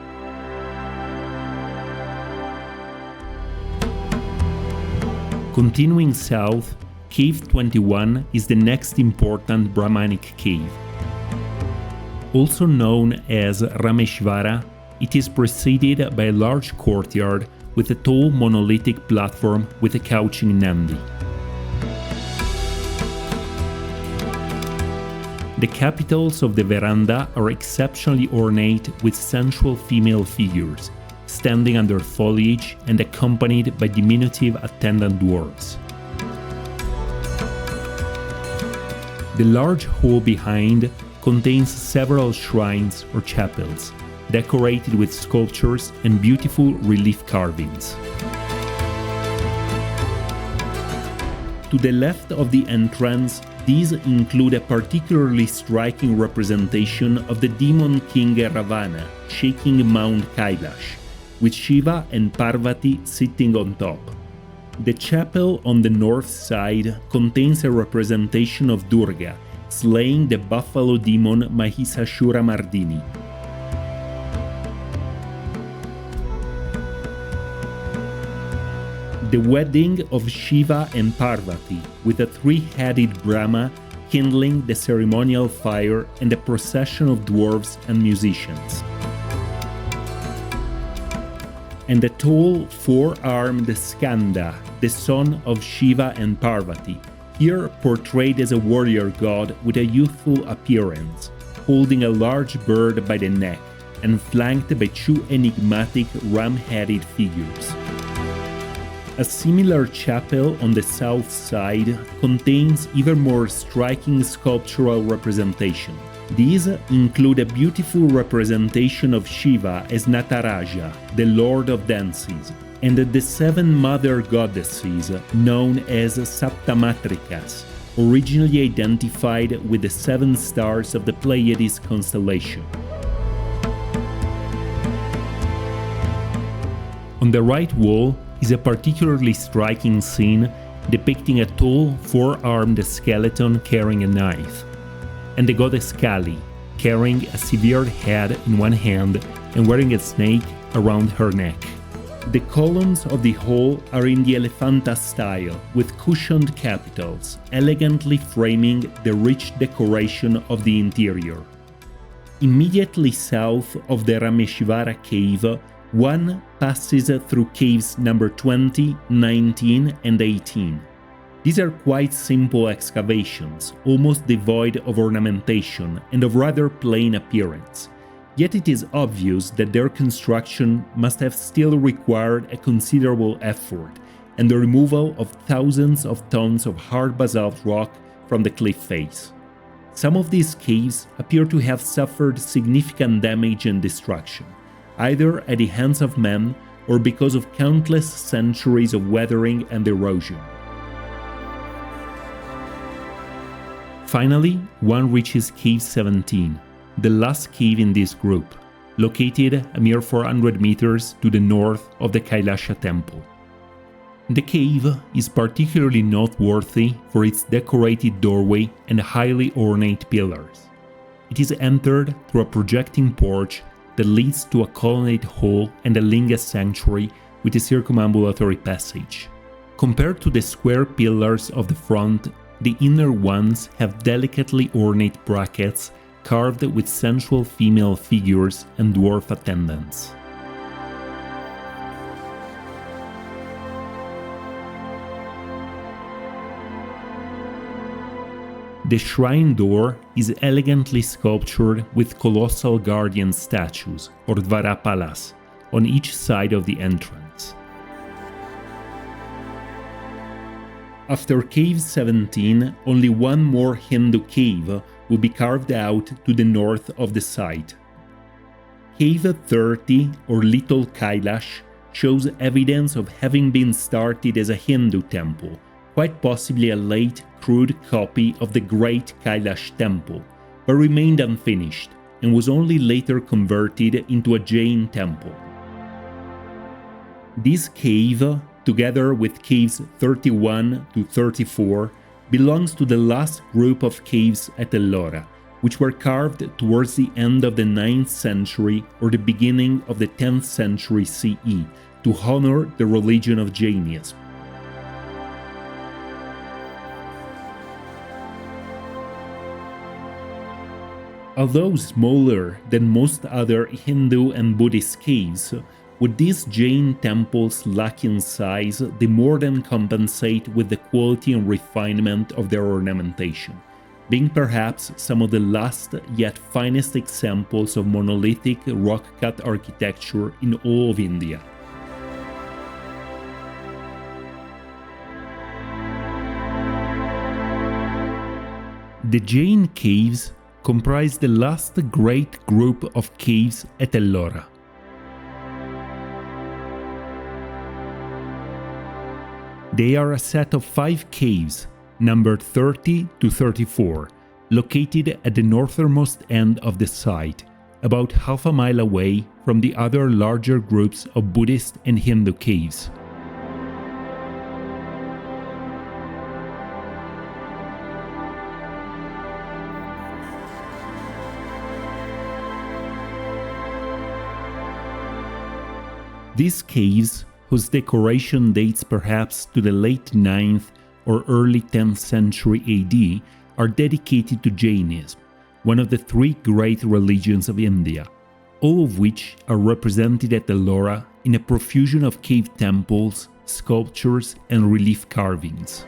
Continuing south, Cave 21 is the next important Brahmanic cave. Also known as Rameshvara, it is preceded by a large courtyard with a tall monolithic platform with a couching Nandi. The capitals of the veranda are exceptionally ornate with sensual female figures, standing under foliage and accompanied by diminutive attendant dwarfs. The large hall behind contains several shrines or chapels, decorated with sculptures and beautiful relief carvings. To the left of the entrance, these include a particularly striking representation of the demon king Ravana shaking Mount Kailash, with Shiva and Parvati sitting on top. The chapel on the north side contains a representation of Durga slaying the buffalo demon Mahisashura Mardini. The wedding of Shiva and Parvati, with a 3-headed Brahma kindling the ceremonial fire and a procession of dwarves and musicians. And the tall 4-armed Skanda, the son of Shiva and Parvati, here portrayed as a warrior god with a youthful appearance, holding a large bird by the neck and flanked by 2 enigmatic ram-headed figures. A similar chapel on the south side contains even more striking sculptural representation. These include a beautiful representation of Shiva as Nataraja, the lord of dances, and the 7 mother goddesses known as Saptamatrikas, originally identified with the 7 stars of the Pleiades constellation. On the right wall is a particularly striking scene depicting a tall, four-armed skeleton carrying a knife, and the goddess Kali, carrying a severed head in one hand and wearing a snake around her neck. The columns of the hall are in the Elefanta style, with cushioned capitals, elegantly framing the rich decoration of the interior. Immediately south of the Rameshvara cave, one passes through caves number 20, 19, and 18. These are quite simple excavations, almost devoid of ornamentation and of rather plain appearance. Yet it is obvious that their construction must have still required a considerable effort and the removal of thousands of tons of hard basalt rock from the cliff face. Some of these caves appear to have suffered significant damage and destruction, either at the hands of men or because of countless centuries of weathering and erosion. Finally, one reaches Cave 17, the last cave in this group, located a mere 400 meters to the north of the Kailasha Temple. The cave is particularly noteworthy for its decorated doorway and highly ornate pillars. It is entered through a projecting porch that leads to a colonnade hall and a linga sanctuary with a circumambulatory passage. Compared to the square pillars of the front, the inner ones have delicately ornate brackets carved with sensual female figures and dwarf attendants. The shrine door is elegantly sculptured with colossal guardian statues, or dvarapalas, on each side of the entrance. After Cave 17, only one more Hindu cave will be carved out to the north of the site. Cave 30, or Little Kailash, shows evidence of having been started as a Hindu temple, quite possibly a late, crude copy of the Great Kailash Temple, but remained unfinished and was only later converted into a Jain temple. This cave, together with caves 31 to 34, belongs to the last group of caves at Ellora, which were carved towards the end of the 9th century or the beginning of the 10th century CE to honor the religion of Jainism. Although smaller than most other Hindu and Buddhist caves, with these Jain temples lacking in size, they more than compensate with the quality and refinement of their ornamentation, being perhaps some of the last yet finest examples of monolithic rock-cut architecture in all of India. The Jain caves comprise the last great group of caves at Ellora. They are a set of 5 caves, numbered 30 to 34, located at the northernmost end of the site, about half a mile away from the other larger groups of Buddhist and Hindu caves. These caves, whose decoration dates perhaps to the late 9th or early 10th century AD, are dedicated to Jainism, one of the 3 great religions of India, all of which are represented at Ellora in a profusion of cave temples, sculptures, and relief carvings.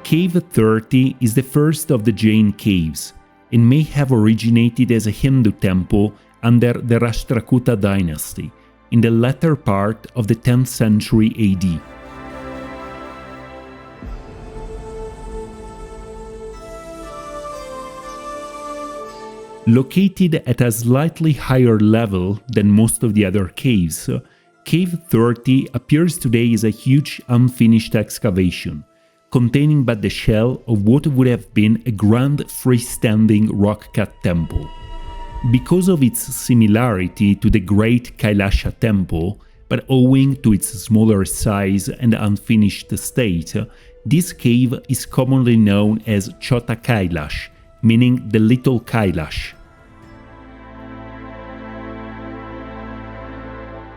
Cave 30 is the first of the Jain caves, and may have originated as a Hindu temple under the Rashtrakuta dynasty, in the latter part of the 10th century AD. Located at a slightly higher level than most of the other caves, Cave 30 appears today as a huge unfinished excavation, containing but the shell of what would have been a grand freestanding rock-cut temple. Because of its similarity to the Great Kailasha Temple, but owing to its smaller size and unfinished state, this cave is commonly known as Chota Kailash, meaning the Little Kailash.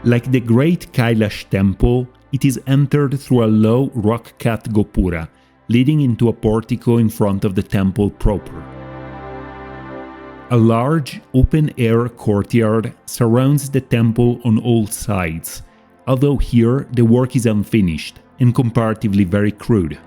Like the Great Kailash Temple, it is entered through a low rock-cut gopura, leading into a portico in front of the temple proper. A large, open-air courtyard surrounds the temple on all sides, although here the work is unfinished and comparatively very crude.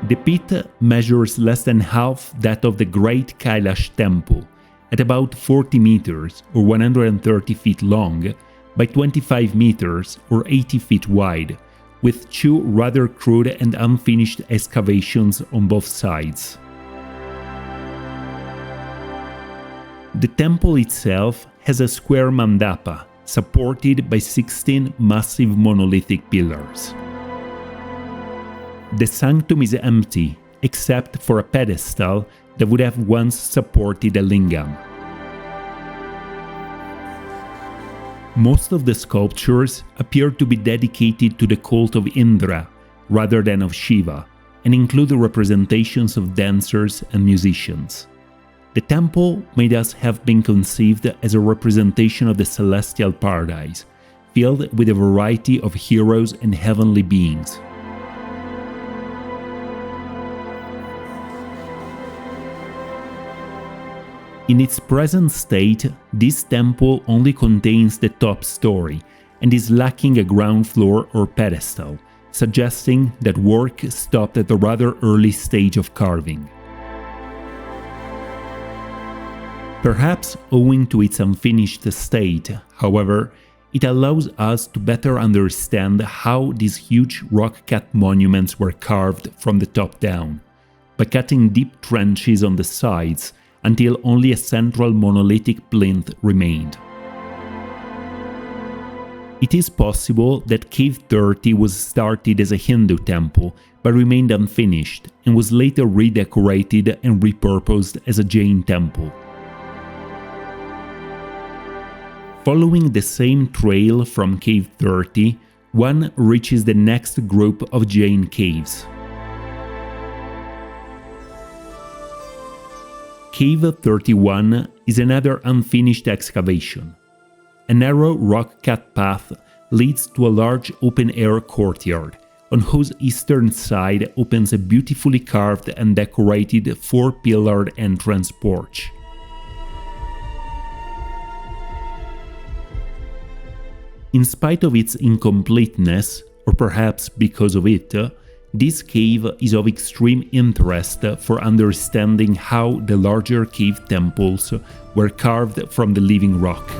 The pit measures less than half that of the Great Kailash Temple, at about 40 meters or 130 feet long by 25 meters or 80 feet wide, with two rather crude and unfinished excavations on both sides. The temple itself has a square mandapa, supported by 16 massive monolithic pillars. The sanctum is empty, except for a pedestal that would have once supported a lingam. Most of the sculptures appear to be dedicated to the cult of Indra rather than of Shiva, and include representations of dancers and musicians. The temple may thus have been conceived as a representation of the celestial paradise, filled with a variety of heroes and heavenly beings. In its present state, this temple only contains the top story and is lacking a ground floor or pedestal, suggesting that work stopped at a rather early stage of carving. Perhaps owing to its unfinished state, however, it allows us to better understand how these huge rock-cut monuments were carved from the top down, by cutting deep trenches on the sides until only a central monolithic plinth remained. It is possible that Cave 30 was started as a Hindu temple but remained unfinished and was later redecorated and repurposed as a Jain temple. Following the same trail from Cave 30, one reaches the next group of Jain caves. Cave 31 is another unfinished excavation. A narrow rock-cut path leads to a large open-air courtyard, on whose eastern side opens a beautifully carved and decorated four-pillared entrance porch. In spite of its incompleteness, or perhaps because of it, this cave is of extreme interest for understanding how the larger cave temples were carved from the living rock.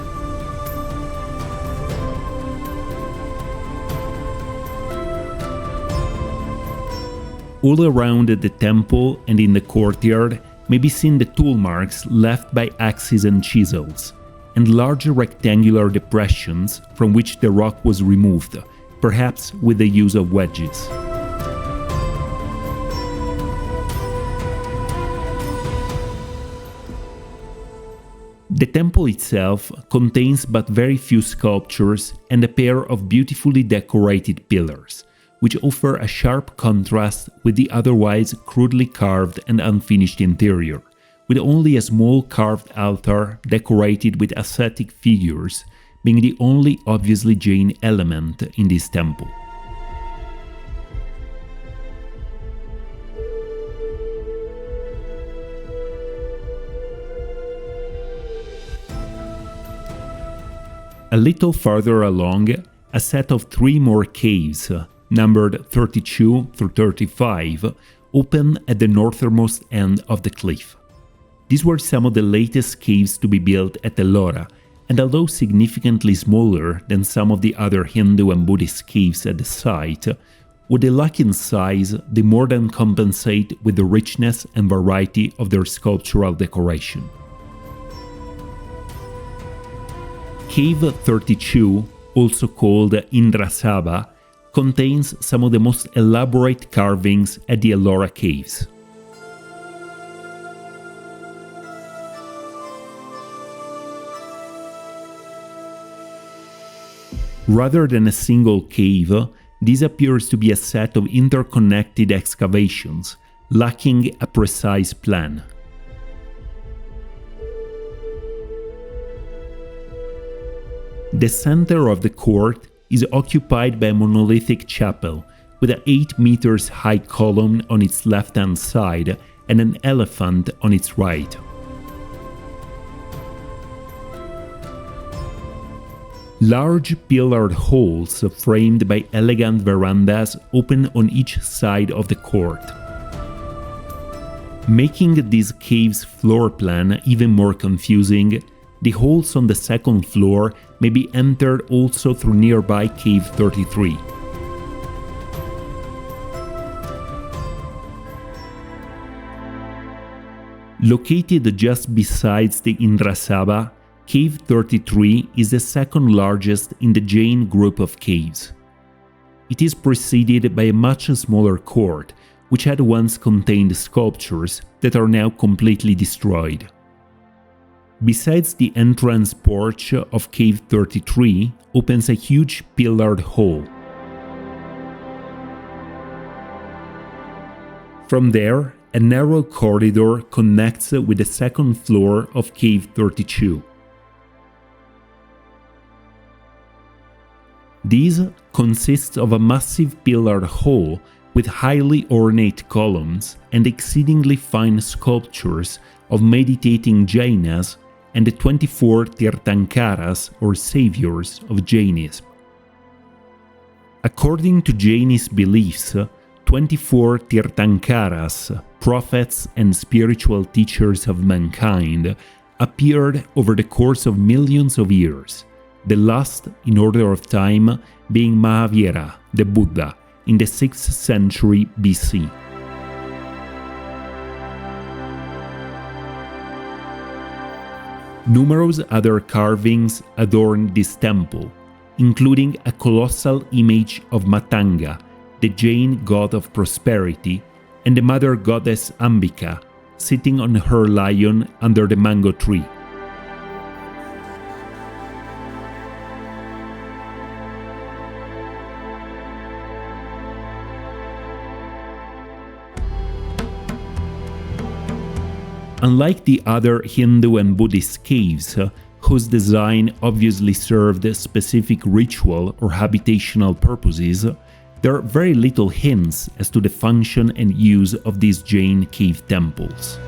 All around the temple and in the courtyard may be seen the tool marks left by axes and chisels, and large rectangular depressions from which the rock was removed, perhaps with the use of wedges. The temple itself contains but very few sculptures and a pair of beautifully decorated pillars, which offer a sharp contrast with the otherwise crudely carved and unfinished interior, with only a small carved altar decorated with ascetic figures being the only obviously Jain element in this temple. A little farther along, a set of three more caves, numbered 32 through 35, open at the northernmost end of the cliff. These were some of the latest caves to be built at Ellora, and although significantly smaller than some of the other Hindu and Buddhist caves at the site, what they lack in size, they more than compensate with the richness and variety of their sculptural decoration. Cave 32, also called Indrasabha, contains some of the most elaborate carvings at the Ellora Caves. Rather than a single cave, this appears to be a set of interconnected excavations, lacking a precise plan. The center of the court is occupied by a monolithic chapel, with an 8 meters high column on its left-hand side and an elephant on its right. Large pillared halls framed by elegant verandas open on each side of the court. Making this cave's floor plan even more confusing, the halls on the second floor may be entered also through nearby Cave 33. Located just besides the Indrasabha, Cave 33 is the second largest in the Jain group of caves. It is preceded by a much smaller court, which had once contained sculptures that are now completely destroyed. Besides the entrance porch of Cave 33 opens a huge pillared hall. From there, a narrow corridor connects with the second floor of Cave 32. This consists of a massive pillared hall with highly ornate columns and exceedingly fine sculptures of meditating Jainas and the 24 Tirthankaras or saviors of Jainism. According to Jainist beliefs, 24 Tirthankaras, prophets and spiritual teachers of mankind, appeared over the course of millions of years, the last in order of time being Mahavira, the Buddha, in the 6th century BC. Numerous other carvings adorn this temple, including a colossal image of Matanga, the Jain god of prosperity, and the mother goddess Ambika, sitting on her lion under the mango tree. Unlike the other Hindu and Buddhist caves, whose design obviously served specific ritual or habitational purposes, there are very little hints as to the function and use of these Jain cave temples.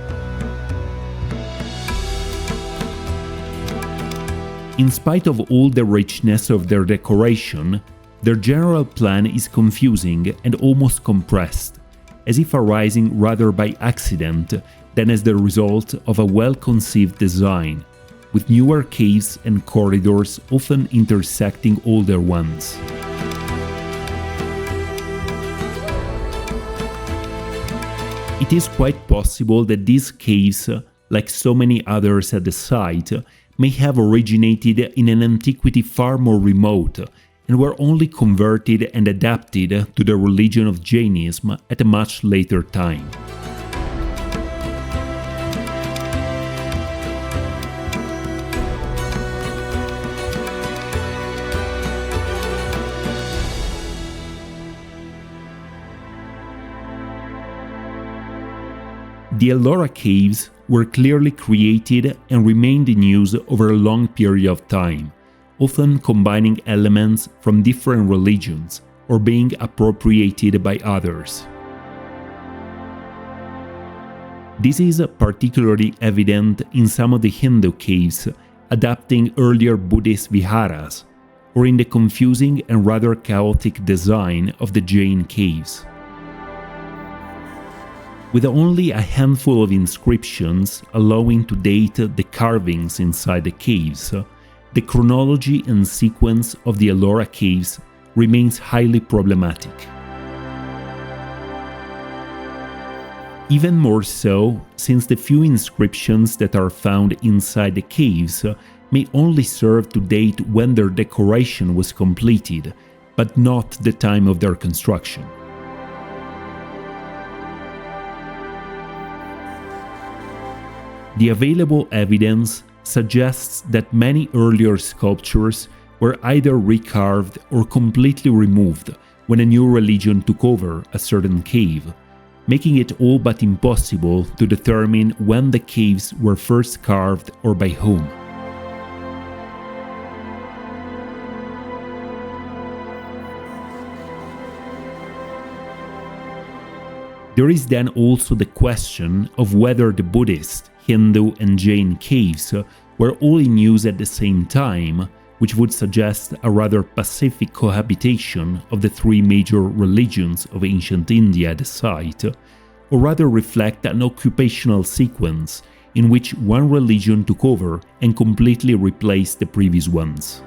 In spite of all the richness of their decoration, their general plan is confusing and almost compressed, as if arising rather by accident than as the result of a well-conceived design, with newer caves and corridors often intersecting older ones. It is quite possible that these caves, like so many others at the site, may have originated in an antiquity far more remote and were only converted and adapted to the religion of Jainism at a much later time. The Ellora Caves were clearly created and remained in use over a long period of time, often combining elements from different religions or being appropriated by others. This is particularly evident in some of the Hindu caves adapting earlier Buddhist viharas, or in the confusing and rather chaotic design of the Jain caves. With only a handful of inscriptions allowing to date the carvings inside the caves, the chronology and sequence of the Ellora Caves remains highly problematic. Even more so, since the few inscriptions that are found inside the caves may only serve to date when their decoration was completed, but not the time of their construction. The available evidence suggests that many earlier sculptures were either recarved or completely removed when a new religion took over a certain cave, making it all but impossible to determine when the caves were first carved or by whom. There is then also the question of whether the Buddhist, Hindu and Jain caves were all in use at the same time, which would suggest a rather pacific cohabitation of the three major religions of ancient India at the site, or rather reflect an occupational sequence in which one religion took over and completely replaced the previous ones.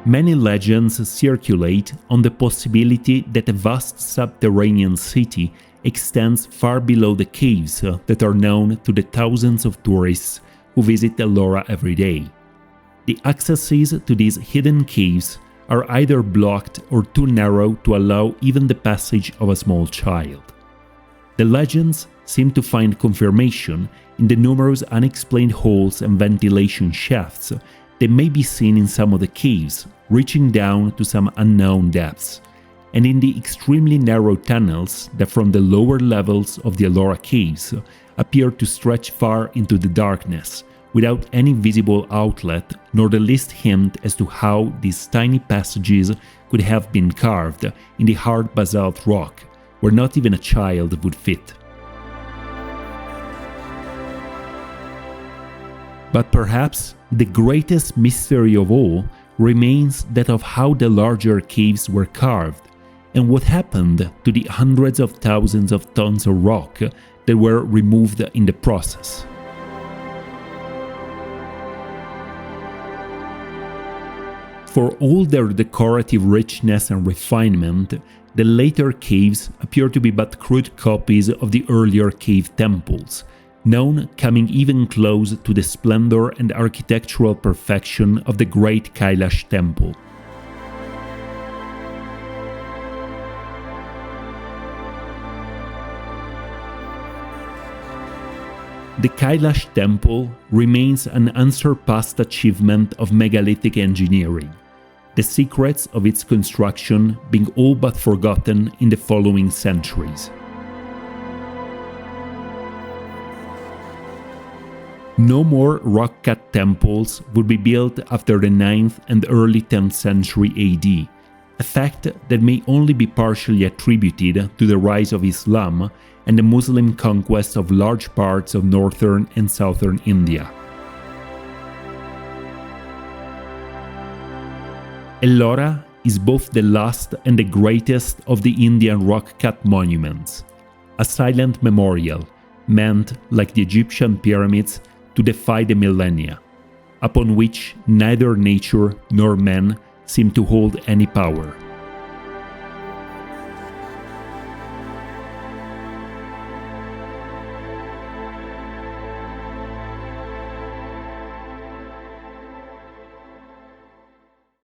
Many legends circulate on the possibility that a vast subterranean city extends far below the caves that are known to the thousands of tourists who visit Ellora every day. The accesses to these hidden caves are either blocked or too narrow to allow even the passage of a small child. The legends seem to find confirmation in the numerous unexplained holes and ventilation shafts that may be seen in some of the caves, reaching down to some unknown depths, and in the extremely narrow tunnels that from the lower levels of the Ellora Caves appear to stretch far into the darkness, without any visible outlet nor the least hint as to how these tiny passages could have been carved in the hard basalt rock, where not even a child would fit. But perhaps the greatest mystery of all remains that of how the larger caves were carved, and what happened to the hundreds of thousands of tons of rock that were removed in the process. For all their decorative richness and refinement, the later caves appear to be but crude copies of the earlier cave temples, none coming even close to the splendor and architectural perfection of the Great Kailasha Temple. The Kailasha Temple remains an unsurpassed achievement of megalithic engineering, the secrets of its construction being all but forgotten in the following centuries. No more rock-cut temples would be built after the 9th and early 10th century AD, a fact that may only be partially attributed to the rise of Islam and the Muslim conquest of large parts of northern and southern India. Ellora is both the last and the greatest of the Indian rock-cut monuments, a silent memorial meant, like the Egyptian pyramids, to defy the millennia, upon which neither nature nor man seem to hold any power.